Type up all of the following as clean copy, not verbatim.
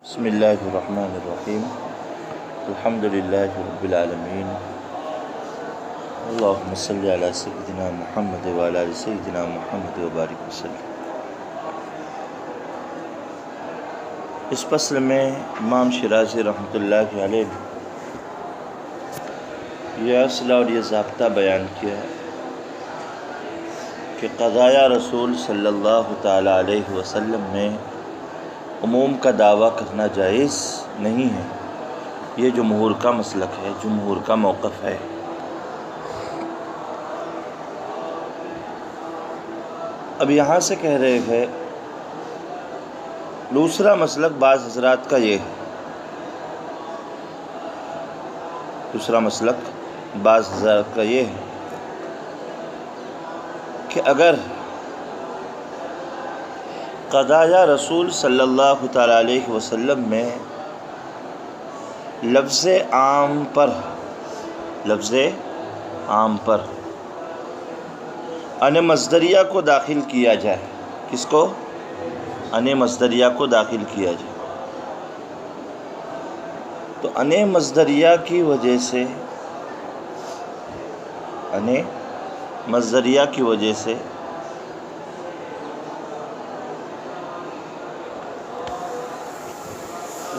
بسم اللہ الرحمن الرحیم الحمدللہ رب العالمین اللہم صلی علی سیدنا محمد وعلی آل سیدنا محمد وبارک وسلم۔ اس فصل میں امام شیرازی رحمۃ اللہ علیہ یہ اصل اور یہ ضابطہ بیان کیا کہ قضایا رسول صلی اللہ تعالیٰ علیہ وسلم میں عموم کا دعویٰ کرنا جائز نہیں ہے۔ یہ جمہور کا مسلک ہے، جمہور کا موقف ہے۔ اب یہاں سے کہہ رہے ہیں دوسرا مسلک بعض حضرات کا یہ ہے، دوسرا مسلک بعض حضرات کا یہ ہے کہ اگر قضایا رسول صلی اللہ تعالیٰ علیہ وسلم میں لفظ عام پر ان مصدریہ کو داخل کیا جائے، کس کو؟ ان مصدریہ کو داخل کیا جائے، تو ان مصدریہ کی وجہ سے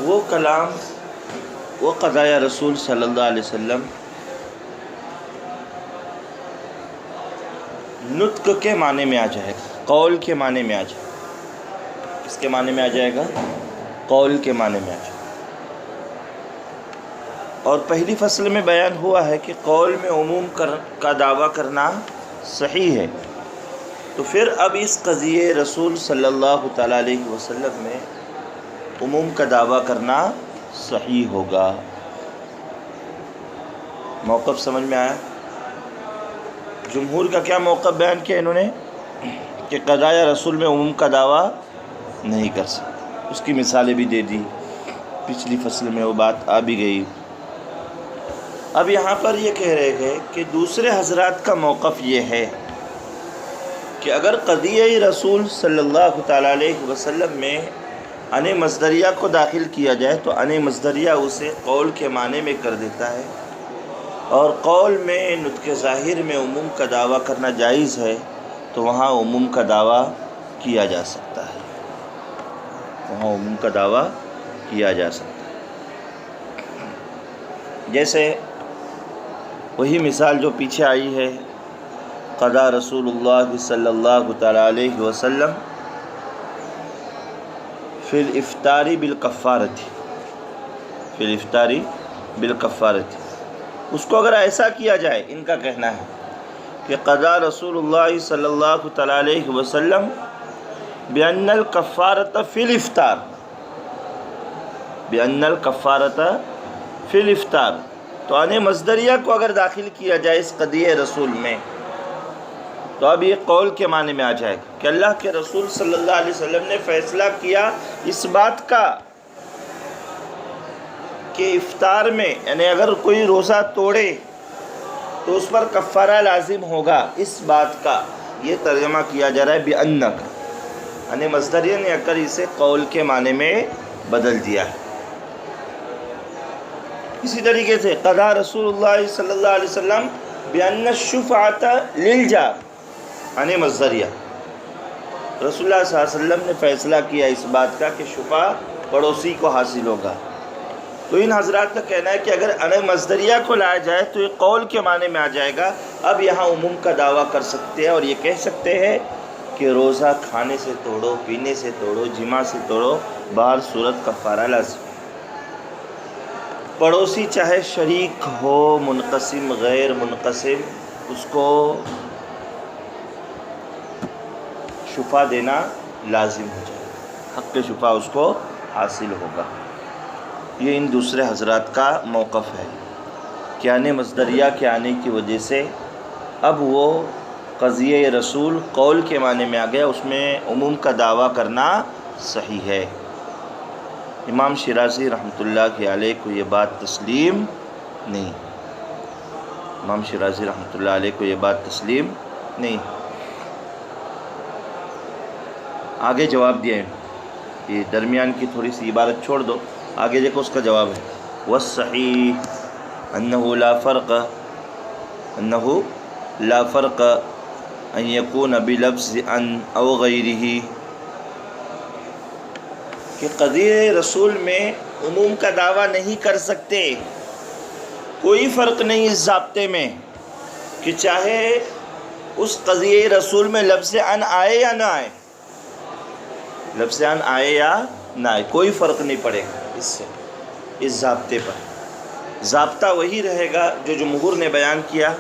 وہ کلام، وہ قضایا رسول صلی اللہ علیہ وسلم نطق کے معنی میں آ جائے گا، قول کے معنی میں آ جائے گا۔ کس کے معنی میں آ جائے گا؟ قول کے معنی میں آ جائے گا۔ اور پہلی فصل میں بیان ہوا ہے کہ قول میں عموم کا دعویٰ کرنا صحیح ہے، تو پھر اب اس قضیے رسول صلی اللہ تعالیٰ علیہ وسلم میں عموم کا دعویٰ کرنا صحیح ہوگا۔ موقف سمجھ میں آیا؟ جمہور کا کیا موقف بیان کیا انہوں نے کہ قضایا رسول میں عموم کا دعویٰ نہیں کر سکتے، اس کی مثالیں بھی دے دی، پچھلی فصل میں وہ بات آ بھی گئی۔ اب یہاں پر یہ کہہ رہے ہیں کہ دوسرے حضرات کا موقف یہ ہے کہ اگر قضیہ رسول صلی اللہ تعالیٰ علیہ وسلم میں ان مصدریہ کو داخل کیا جائے تو ان مصدریہ اسے قول کے معنی میں کر دیتا ہے، اور قول میں نطق ظاہر میں عموم کا دعویٰ کرنا جائز ہے، تو وہاں عموم کا دعویٰ کیا جا سکتا ہے، وہاں عموم کا دعویٰ کیا جا سکتا ہے۔ جیسے وہی مثال جو پیچھے آئی ہے، قضا رسول اللہ صلی اللہ تعالیٰ علیہ وسلم فی الافطاری بالکفارتی، اس کو اگر ایسا کیا جائے، ان کا کہنا ہے کہ قضا رسول اللہ صلی اللہ تعالیٰ علیہ وسلم بأن الکفارۃ فی الافطار، تو ان مصدریہ کو اگر داخل کیا جائے اس قضیہ رسول میں، تو اب یہ قول کے معنی میں آ جائے گا کہ اللہ کے رسول صلی اللہ علیہ وسلم نے فیصلہ کیا اس بات کا کہ افطار میں، یعنی اگر کوئی روزہ توڑے تو اس پر کفارہ لازم ہوگا، اس بات کا یہ ترجمہ کیا جا رہا ہے بِأَنَّ کا، یعنی مصدریہ نے اگر اسے قول کے معنی میں بدل دیا ہے۔ اسی طریقے سے قضا رسول اللہ صلی اللہ علیہ وسلم بِأَنَّ الشُّفْعَةَ لِلْجَارِ، یعنی مصدریہ رسول اللہ صلی اللہ علیہ وسلم نے فیصلہ کیا اس بات کا کہ شفاع پڑوسی کو حاصل ہوگا، تو ان حضرات کا کہنا ہے کہ اگر ان مصدریہ کو لایا جائے تو یہ قول کے معنی میں آ جائے گا۔ اب یہاں عموم کا دعویٰ کر سکتے ہیں اور یہ کہہ سکتے ہیں کہ روزہ کھانے سے توڑو، پینے سے توڑو، جماع سے توڑو، بہر صورت کفارہ لازم۔ پڑوسی چاہے شریک ہو، منقسم غیر منقسم، اس کو شفا دینا لازم ہو جائے، حق شفا اس کو حاصل ہوگا۔ یہ ان دوسرے حضرات کا موقف ہے کہ ان مصدریہ کے آنے کی وجہ سے اب وہ قضیہ رسول قول کے معنی میں آ گیا، اس میں عموم کا دعویٰ کرنا صحیح ہے۔ امام شیرازی رحمۃ اللہ علیہ کو یہ بات تسلیم نہیں، امام شیرازی رحمۃ اللہ علیہ کو یہ بات تسلیم نہیں۔ آگے جواب دیا ہے یہ درمیان کی تھوڑی سی عبارت چھوڑ دو، آگے دیکھو اس کا جواب ہے والصحیح انہ لا فرق ان یکون بلفظ ان او غیرہ، کہ قضیہ رسول میں عموم کا دعویٰ نہیں کر سکتے، کوئی فرق نہیں اس ضابطے میں کہ چاہے اس قضیہ رسول میں لفظ ان آئے یا نہ آئے، لفظ ان آئے یا نہ آئے، کوئی فرق نہیں پڑے گا اس سے، اس ضابطے پر۔ ضابطہ وہی رہے گا جو جمہور نے بیان کیا،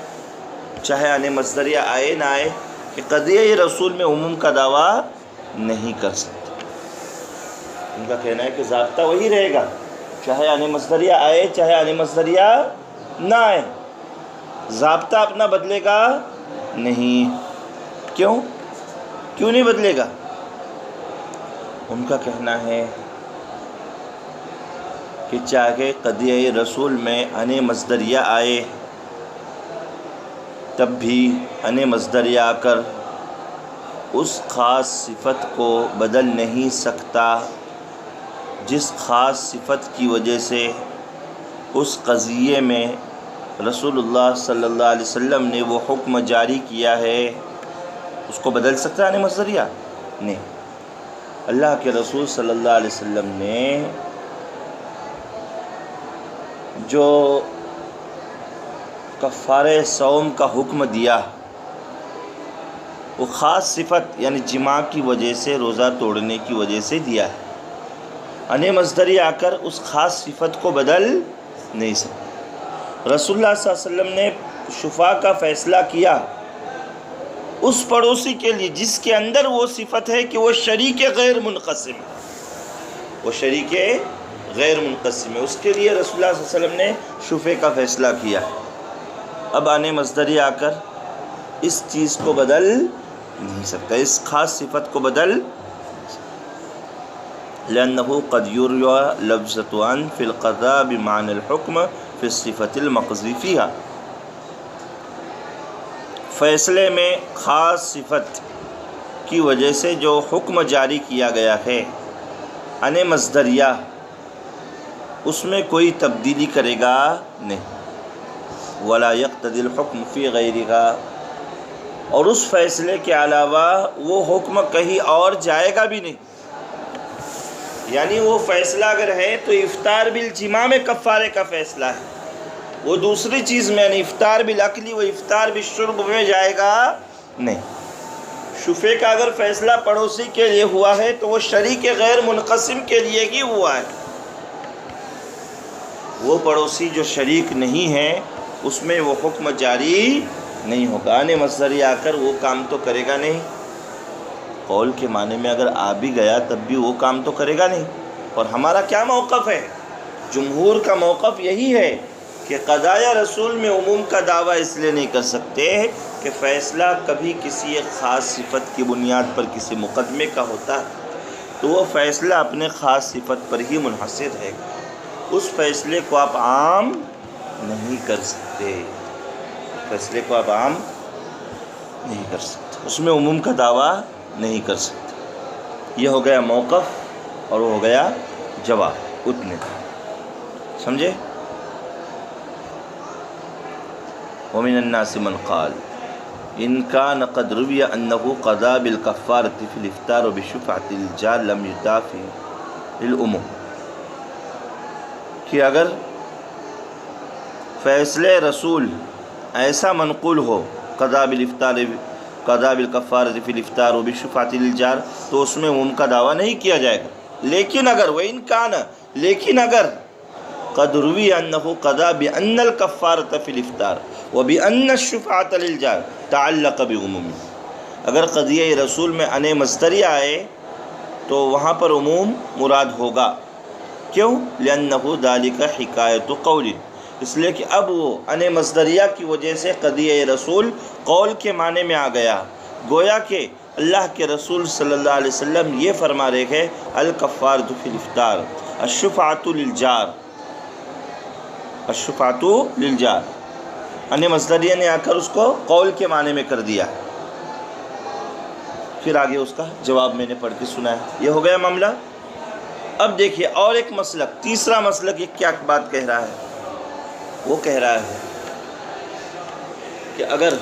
چاہے ان مصدریہ آئے نہ آئے، کہ قضیہ رسول میں عموم کا دعویٰ نہیں کر سکتے۔ ان کا کہنا ہے کہ ضابطہ وہی رہے گا، چاہے ان مصدریہ آئے چاہے ان مصدریہ نہ آئے، ضابطہ اپنا بدلے گا نہیں۔ کیوں نہیں بدلے گا؟ ان کا کہنا ہے کہ چاہے قضیہ رسول میں ان مصدریہ آئے تب بھی ان مصدریہ آ کر اس خاص صفت کو بدل نہیں سکتا جس خاص صفت کی وجہ سے اس قضیے میں رسول اللہ صلی اللہ علیہ وسلم نے وہ حکم جاری کیا ہے، اس کو بدل سکتا ہے ان مصدریہ؟ نہیں۔ اللہ کے رسول صلی اللہ علیہ وسلم نے جو کفارہ صوم کا حکم دیا، وہ خاص صفت یعنی جماع کی وجہ سے، روزہ توڑنے کی وجہ سے دیا ہے، ان مصدری آ کر اس خاص صفت کو بدل نہیں سکتا۔ رسول اللہ صلی اللہ علیہ وسلم نے شفاء کا فیصلہ کیا اس پڑوسی کے لیے جس کے اندر وہ صفت ہے کہ وہ شریک غیر منقسم ہے، وہ شریک غیر منقسم ہے، اس کے لیے رسول اللہ صلی اللہ علیہ وسلم نے شفاء کا فیصلہ کیا۔ اب ان مصدری آ کر اس چیز کو بدل نہیں سکتا، اس خاص صفت کو بدل لأنه قد يروى لفظة عن في القضاء بمعنى الحكم في الصفة المقضي فيها، فیصلے میں خاص صفت کی وجہ سے جو حکم جاری کیا گیا ہے ان مصدریہ، اس میں کوئی تبدیلی کرے گا نہیں، ولا يقتضي الحكم في غيرها، اور اس فیصلے کے علاوہ وہ حکم کہیں اور جائے گا بھی نہیں۔ یعنی وہ فیصلہ اگر ہے تو افطار بالجماع میں کفارے کا فیصلہ ہے، وہ دوسری چیز میں یعنی افطار بالاکلی و افطار بالشرب میں جائے گا نہیں۔ شفے کا اگر فیصلہ پڑوسی کے لیے ہوا ہے تو وہ شریک غیر منقسم کے لیے ہی ہوا ہے، وہ پڑوسی جو شریک نہیں ہے اس میں وہ حکم جاری نہیں ہوگا، ان مصدری آ کر وہ کام تو کرے گا نہیں، قول کے معنی میں اگر آ بھی گیا تب بھی وہ کام تو کرے گا نہیں۔ اور ہمارا کیا موقف ہے؟ جمہور کا موقف یہی ہے کہ قضائے رسول میں عموم کا دعویٰ اس لیے نہیں کر سکتے کہ فیصلہ کبھی کسی ایک خاص صفت کی بنیاد پر کسی مقدمے کا ہوتا ہے تو وہ فیصلہ اپنے خاص صفت پر ہی منحصر ہے، اس فیصلے کو آپ عام نہیں کر سکتے، فیصلے کو آپ عام نہیں کر سکتے، اس میں عموم کا دعویٰ نہیں کر سکتے۔ یہ ہو گیا موقف اور وہ ہو گیا جواب، اتنے سمجھے؟ ومن الناس من قال ان كان قد روي انه قضى بالكفارة في الافطار بشفعة الجار لم يدافع للعموم، کہ اگر فیصلے رسول ایسا منقول ہو قضاء بالکفارۃ فی الافطار وبشفاعۃ الجار تو اس میں عموم کا دعویٰ نہیں کیا جائے گا، لیکن اگر لیکن اگر قد روی انہ قضا بان الکفارۃ فی الافطار وبان الشفاعۃ للجار تعلق بعموم، اگر قضیہ رسول میں ان مصدری آئے تو وہاں پر عموم مراد ہوگا، کیوں؟ لأنہ ذالک حکایت قول، اس لیے کہ اب وہ ان مصدریہ کی وجہ سے قضیہ رسول قول کے معنی میں آ گیا، گویا کہ اللہ کے رسول صلی اللہ علیہ وسلم یہ فرما رہے ہیں الکفارۃ فی الافطار الشفاعۃ للجار، الشفاعۃ للجار، ان مصدریہ نے آ کر اس کو قول کے معنی میں کر دیا۔ پھر آگے اس کا جواب میں نے پڑھ کے سنا ہے، یہ ہو گیا معاملہ۔ اب دیکھیے اور ایک مسلک، تیسرا مسلک یہ کیا بات کہہ رہا ہے؟ وہ کہہ رہا ہے کہ اگر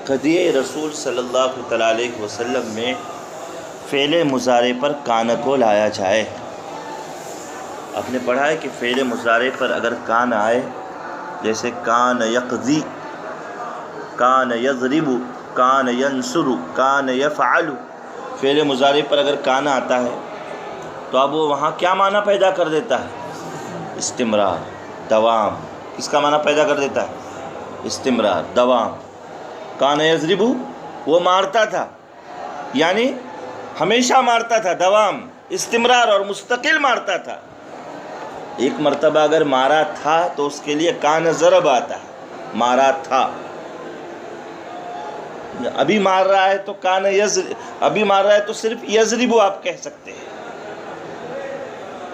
قضیہ رسول صلی اللہ تعالیٰ علیہ وسلم میں فعل مضارع پر کان کو لایا جائے، آپ نے پڑھا ہے کہ فعل مضارع پر اگر کان آئے، جیسے کان یقضی، کان یضرب، کان ینصر، کان یفعل، فعل مضارع پر اگر کان آتا ہے تو اب وہ وہاں کیا معنی پیدا کر دیتا ہے؟ استمرار، دوام۔ کس کا معنی پیدا کر دیتا ہے؟ استمرار، دوام۔ کان یضرب، وہ مارتا تھا، یعنی ہمیشہ مارتا تھا، دوام، استمرار اور مستقل مارتا تھا۔ ایک مرتبہ اگر مارا تھا تو اس کے لیے کان ضرب آتا ہے، مارا تھا۔ ابھی مار رہا ہے تو کان یضرب، ابھی مار رہا ہے تو صرف یضرب آپ کہہ سکتے ہیں،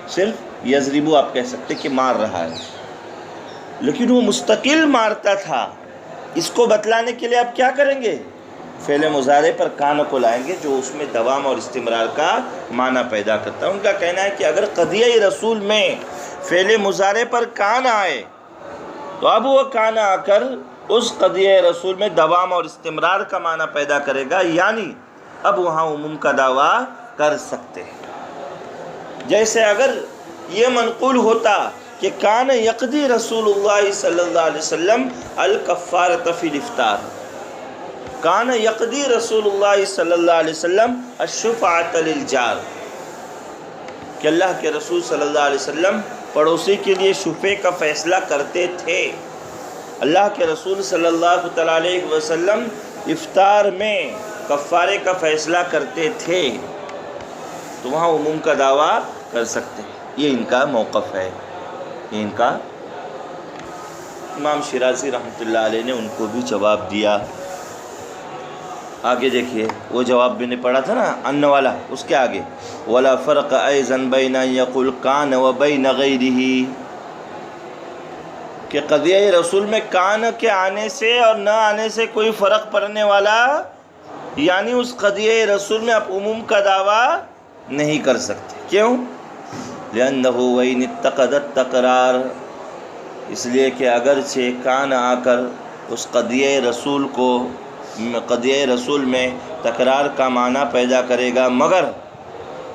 صرف یضرب آپ کہہ سکتے کہ مار رہا ہے، لیکن وہ مستقل مارتا تھا۔ اس کو بتلانے کے لیے آپ کیا کریں گے؟ فعل مضارع پر کان کو لائیں گے جو اس میں دوام اور استمرار کا معنی پیدا کرتا ہے۔ ان کا کہنا ہے کہ اگر قضیہ رسول میں فعل مضارع پر کان آئے تو اب وہ کان آ کر اس قضیہ رسول میں دوام اور استمرار کا معنی پیدا کرے گا، یعنی اب وہاں عموم کا دعویٰ کر سکتے ہیں۔ جیسے اگر یہ منقول ہوتا کہ کان یقضی رسول اللہ صلی اللہ علیہ وسلم الکفارۃ فی الافطار، کان یقضی رسول اللہ صلی اللہ علیہ وسلم الشفاعۃ للجار، کہ اللہ کے رسول صلی اللہ علیہ وسلم پڑوسی کے لیے شفیع کا فیصلہ کرتے تھے۔ اللہ کے رسول صلی اللہ تعالیٰ علیہ وسلم افطار میں کفارے کا فیصلہ کرتے تھے، تو وہاں عموم کا دعویٰ کر سکتے ہیں۔ یہ ان کا موقف ہے، یہ ان کا۔ امام شیرازی رحمۃ اللہ علیہ نے ان کو بھی جواب دیا۔ آگے دیکھیے، وہ جواب بھی نے پڑھا تھا نا ان والا، اس کے آگے ولا فرق ایضا بین ان یقول کان و بین غیرہ، کہ قضیہ رسول میں کان کے آنے سے اور نہ آنے سے کوئی فرق پڑنے والا، یعنی اس قضیہ رسول میں آپ عموم کا دعویٰ نہیں کر سکتے۔ کیوں؟ لأنہ وإن اتقد التکرار، اس لیے کہ اگرچہ کان آ کر اس قضیہ رسول میں تکرار کا معنی پیدا کرے گا، مگر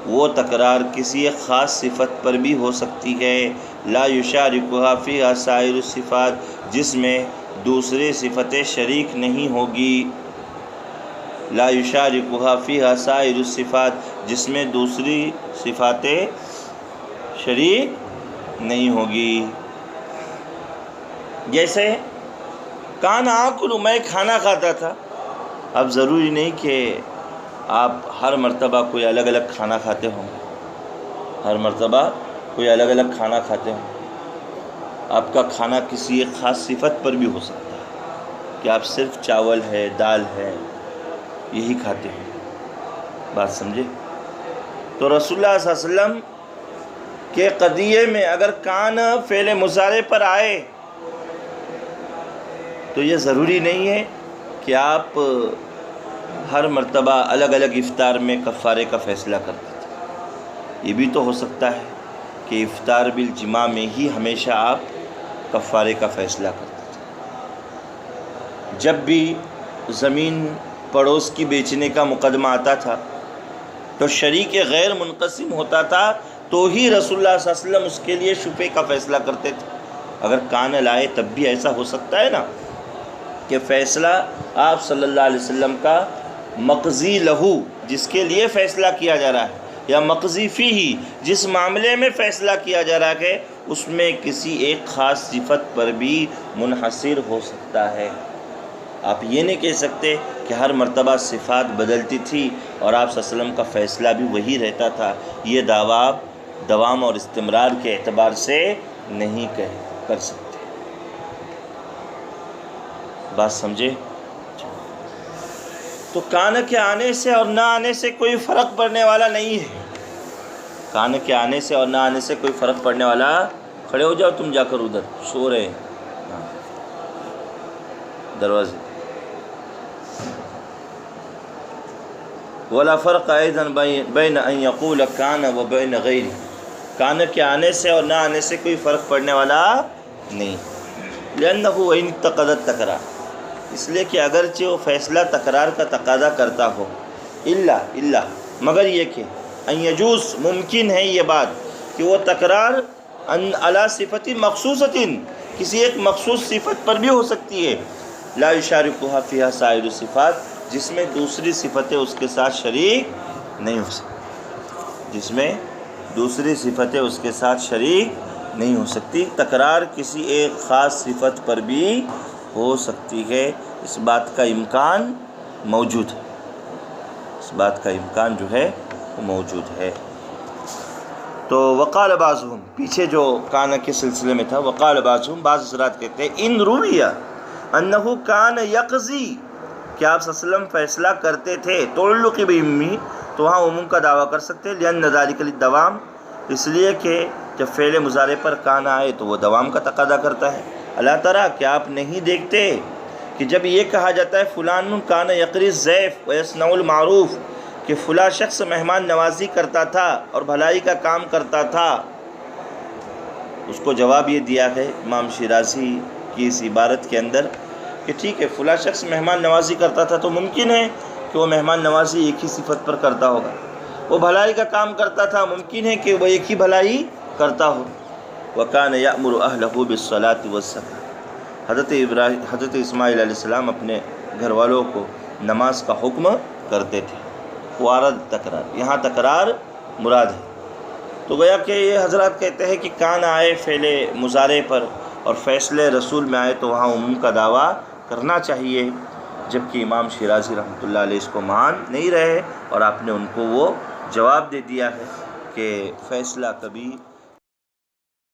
وہ تکرار کسی ایک خاص صفت پر بھی ہو سکتی ہے، لا یشارکھا فیہا سائر الصفات، جس میں دوسری صفتیں شریک نہیں ہوگی، لا یشارکھا فیہا سائر الصفات، جس میں دوسری صفاتیں شریک نہیں ہوگی۔ جیسے کان آکل، میں کھانا کھاتا تھا۔ اب ضروری نہیں کہ آپ ہر مرتبہ کوئی الگ الگ کھانا کھاتے ہوں، ہر مرتبہ کوئی الگ الگ کھانا کھاتے ہوں۔ آپ کا کھانا کسی ایک خاص صفت پر بھی ہو سکتا ہے کہ آپ صرف چاول ہے، دال ہے، یہی کھاتے ہیں۔ بات سمجھے؟ تو رسول اللہ صلی اللہ علیہ وسلم کے قضیے میں اگر کان فعل مضارع پر آئے تو یہ ضروری نہیں ہے کہ آپ ہر مرتبہ الگ الگ افطار میں کفارے کا فیصلہ کرتے تھے۔ یہ بھی تو ہو سکتا ہے کہ افطار بالجماع میں ہی ہمیشہ آپ کفارے کا فیصلہ کرتے تھے۔ جب بھی زمین پڑوس کی بیچنے کا مقدمہ آتا تھا تو شریک غیر منقسم ہوتا تھا، تو ہی رسول اللہ صلی اللہ علیہ وسلم اس کے لیے شفیع کا فیصلہ کرتے تھے۔ اگر کان لائے تب بھی ایسا ہو سکتا ہے نا کہ فیصلہ آپ صلی اللہ علیہ وسلم کا مقضی لہو، جس کے لیے فیصلہ کیا جا رہا ہے، یا مقضی فیہ، جس معاملے میں فیصلہ کیا جا رہا ہے، اس میں کسی ایک خاص صفت پر بھی منحصر ہو سکتا ہے۔ آپ یہ نہیں کہہ سکتے کہ ہر مرتبہ صفات بدلتی تھی اور آپ صلی اللہ علیہ وسلم کا فیصلہ بھی وہی رہتا تھا۔ یہ دعویٰ دوام اور استمرار کے اعتبار سے نہیں کر سکتے۔ بات سمجھے؟ تو کان کے آنے سے اور نہ آنے سے کوئی فرق پڑنے والا نہیں ہے۔ کان کے آنے سے اور نہ آنے سے کوئی فرق پڑنے والا، کھڑے ہو جاؤ تم جا کر، ادھر سو رہے ہیں دروازے، ولا فرق ایضا بین ان یقول کان و بین غیری، کان کے آنے سے اور نہ آنے سے کوئی فرق پڑنے والا نہیں، لأنہ ان تقاضت تکرار، اس لیے کہ اگرچہ وہ فیصلہ تکرار کا تقاضا کرتا ہو، الا مگر یہ کہ ان یجوز ممکن ہے یہ بات کہ وہ تکرار علی صفت مخصوصۃ کسی ایک مخصوص صفت پر بھی ہو سکتی ہے، لا یشارکھا فیہا سائر الصفات، جس میں دوسری صفتیں اس کے ساتھ شریک نہیں ہو سکتی، جس میں دوسری صفتیں اس کے ساتھ شریک نہیں ہو سکتی۔ تکرار کسی ایک خاص صفت پر بھی ہو سکتی ہے، اس بات کا امکان موجود ہے، اس بات کا امکان جو ہے وہ موجود ہے۔ تو وقال بعضهم، پیچھے جو کان کے سلسلے میں تھا، وقال بعضهم، بعض حضرات کہتے ہیں ان رویہ انہ کان یقضی، کہ آپ صلی اللہ علیہ وسلم فیصلہ کرتے تھے، تعلق بامہ، تو وہاں عموم کا دعویٰ کر سکتے ہیں، لأن ذلک للدوام، اس لیے کہ جب فعل مضارع پر کان آئے تو وہ دوام کا تقاضا کرتا ہے۔ الا تری، کیا آپ نہیں دیکھتے کہ جب یہ کہا جاتا ہے فلان کان یقری الضیف ویصنع المعروف، کہ فلاں شخص مہمان نوازی کرتا تھا اور بھلائی کا کام کرتا تھا، اس کو جواب یہ دیا ہے امام شیرازی کی اس عبارت کے اندر کہ ٹھیک ہے فلاں شخص مہمان نوازی کرتا تھا تو ممکن ہے کہ وہ مہمان نوازی ایک ہی صفت پر کرتا ہوگا، وہ بھلائی کا کام کرتا تھا، ممکن ہے کہ وہ ایک ہی بھلائی کرتا ہو۔ وَكَانَ يَأْمُرُ أَهْلَهُ بِالصَّلَاةِ وَالزَّكَاةِ، حضرت اسماعیل علیہ السلام اپنے گھر والوں کو نماز کا حکم کرتے تھے۔ وارد تکرار، یہاں تکرار مراد ہے۔ تو گویا کہ یہ حضرات کہتے ہیں کہ کان آئے فعل مضارع پر اور فیصلے رسول میں آئے تو وہاں عموم کا دعویٰ کرنا چاہیے، جبکہ امام شیرازی رحمۃ اللہ علیہ اس کو مان نہیں رہے، اور آپ نے ان کو وہ جواب دے دیا ہے کہ فیصلہ کبھی